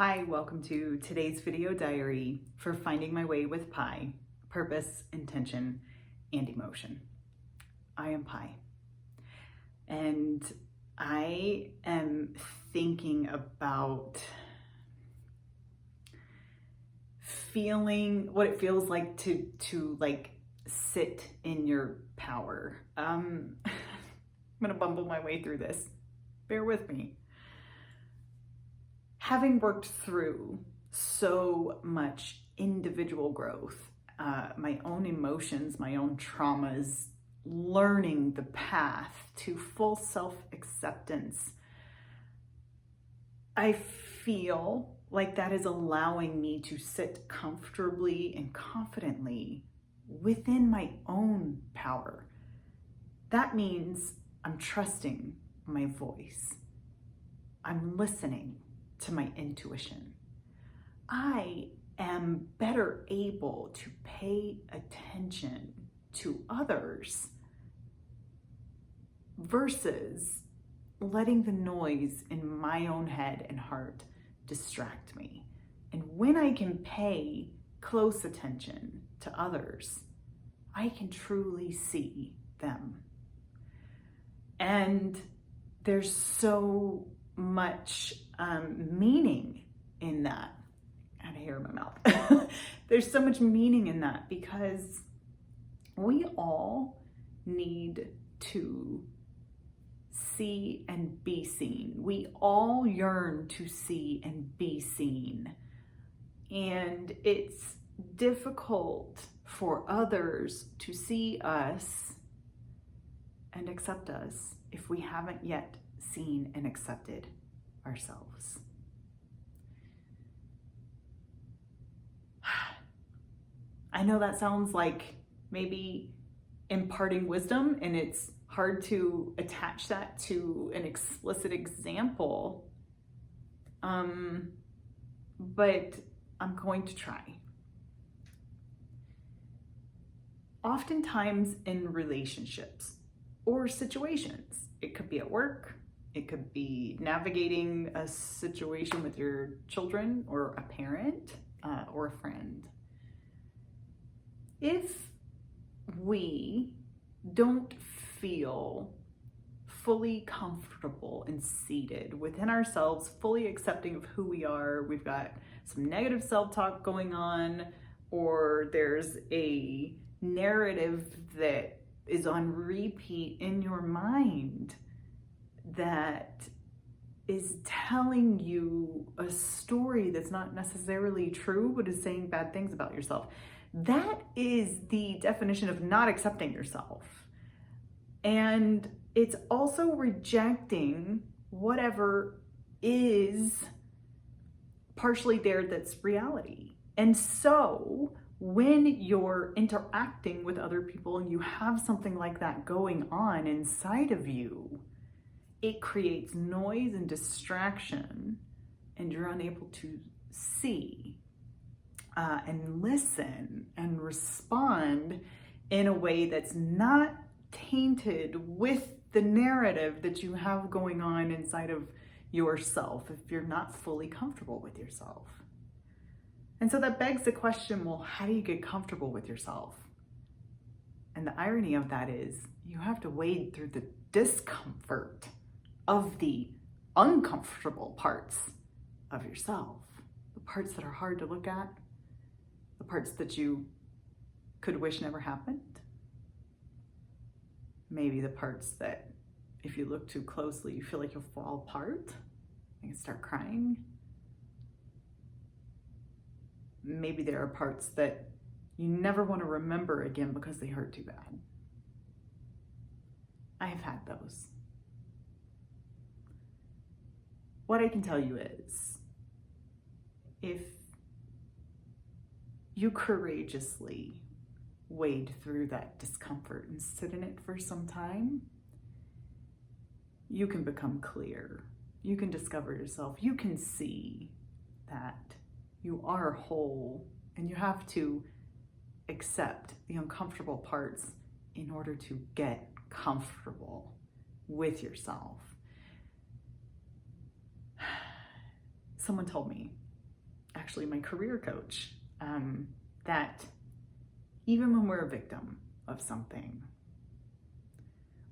Hi, welcome to today's video diary for Finding My Way with Pi, Purpose, Intention, and Emotion. I am Pi, and I am thinking about feeling what it feels like to sit in your power. I'm gonna bumble my way through this. Bear with me. Having worked through so much individual growth, my own emotions, my own traumas, learning the path to full self-acceptance, I feel like that is allowing me to sit comfortably and confidently within my own power. That means I'm trusting my voice. I'm listening to my intuition. I am better able to pay attention to others versus letting the noise in my own head and heart distract me. And when I can pay close attention to others, I can truly see them. And there's so much meaning in that. I had a hair in my mouth. There's so much meaning in that because we all need to see and be seen. We all yearn to see and be seen. And it's difficult for others to see us and accept us if we haven't yet seen and accepted ourselves. I know that sounds like maybe imparting wisdom, and it's hard to attach that to an explicit example, but I'm going to try. Oftentimes in relationships or situations, it could be at work, it could be navigating a situation with your children or a parent or a friend. If we don't feel fully comfortable and seated within ourselves, fully accepting of who we are, we've got some negative self-talk going on, or there's a narrative that is on repeat in your mind that is telling you a story that's not necessarily true, but is saying bad things about yourself. That is the definition of not accepting yourself. And it's also rejecting whatever is partially there that's reality. And so when you're interacting with other people and you have something like that going on inside of you, it creates noise and distraction, and you're unable to see and listen and respond in a way that's not tainted with the narrative that you have going on inside of yourself if you're not fully comfortable with yourself. And so that begs the question, well, how do you get comfortable with yourself? And the irony of that is you have to wade through the discomfort of the uncomfortable parts of yourself, the parts that are hard to look at, the parts that you could wish never happened, maybe the parts that if you look too closely, you feel like you'll fall apart and start crying. Maybe there are parts that you never want to remember again because they hurt too bad. I have had those. What I can tell you is, if you courageously wade through that discomfort and sit in it for some time, you can become clear. You can discover yourself. You can see that you are whole, and you have to accept the uncomfortable parts in order to get comfortable with yourself. Someone told me actually my career coach, that even when we're a victim of something,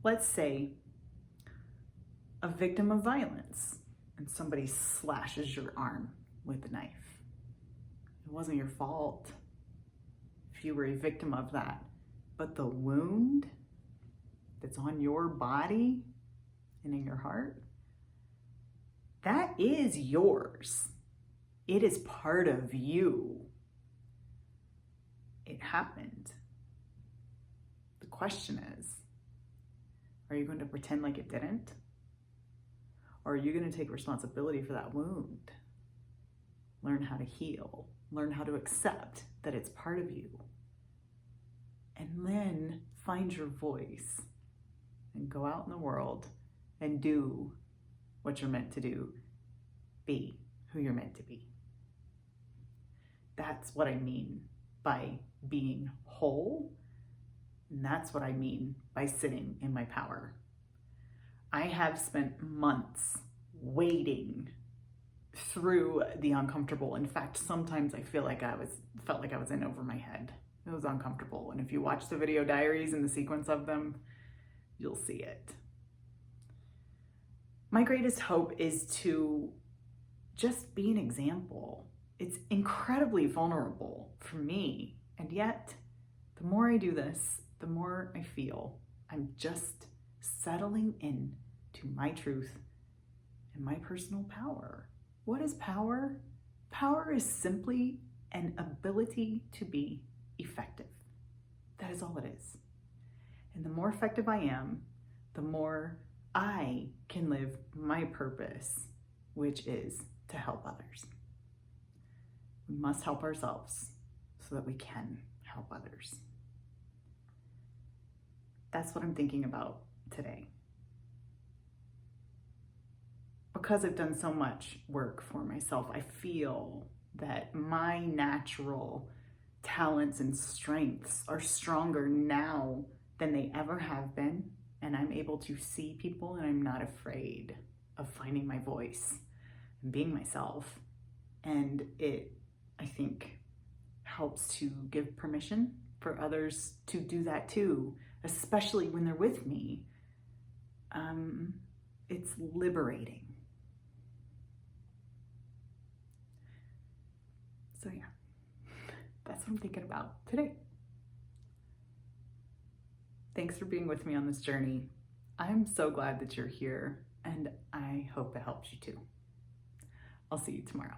let's say a victim of violence and somebody slashes your arm with a knife. It wasn't your fault if you were a victim of that, but the wound that's on your body and in your heart, that is yours. It is part of you. It happened. The question is, are you going to pretend like it didn't? Or are you going to take responsibility for that wound? Learn how to heal. Learn how to accept that it's part of you. And then find your voice and go out in the world and do what you're meant to do. Be who you're meant to be. That's what I mean by being whole. And that's what I mean by sitting in my power. I have spent months wading through the uncomfortable. In fact, sometimes I felt like I was in over my head. It was uncomfortable. And if you watch the video diaries and the sequence of them, you'll see it. My greatest hope is to just be an example. It's incredibly vulnerable for me. And yet, the more I do this, the more I feel I'm just settling in to my truth and my personal power. What is power? Power is simply an ability to be effective. That is all it is. And the more effective I am, the more I can live my purpose, which is to help others. We must help ourselves so that we can help others. That's what I'm thinking about today. Because I've done so much work for myself, I feel that my natural talents and strengths are stronger now than they ever have been. And I'm able to see people and I'm not afraid of finding my voice and being myself. And it, I think, helps to give permission for others to do that too, especially when they're with me. It's liberating. So yeah, that's what I'm thinking about today. Thanks for being with me on this journey. I'm so glad that you're here, and I hope it helps you too. I'll see you tomorrow.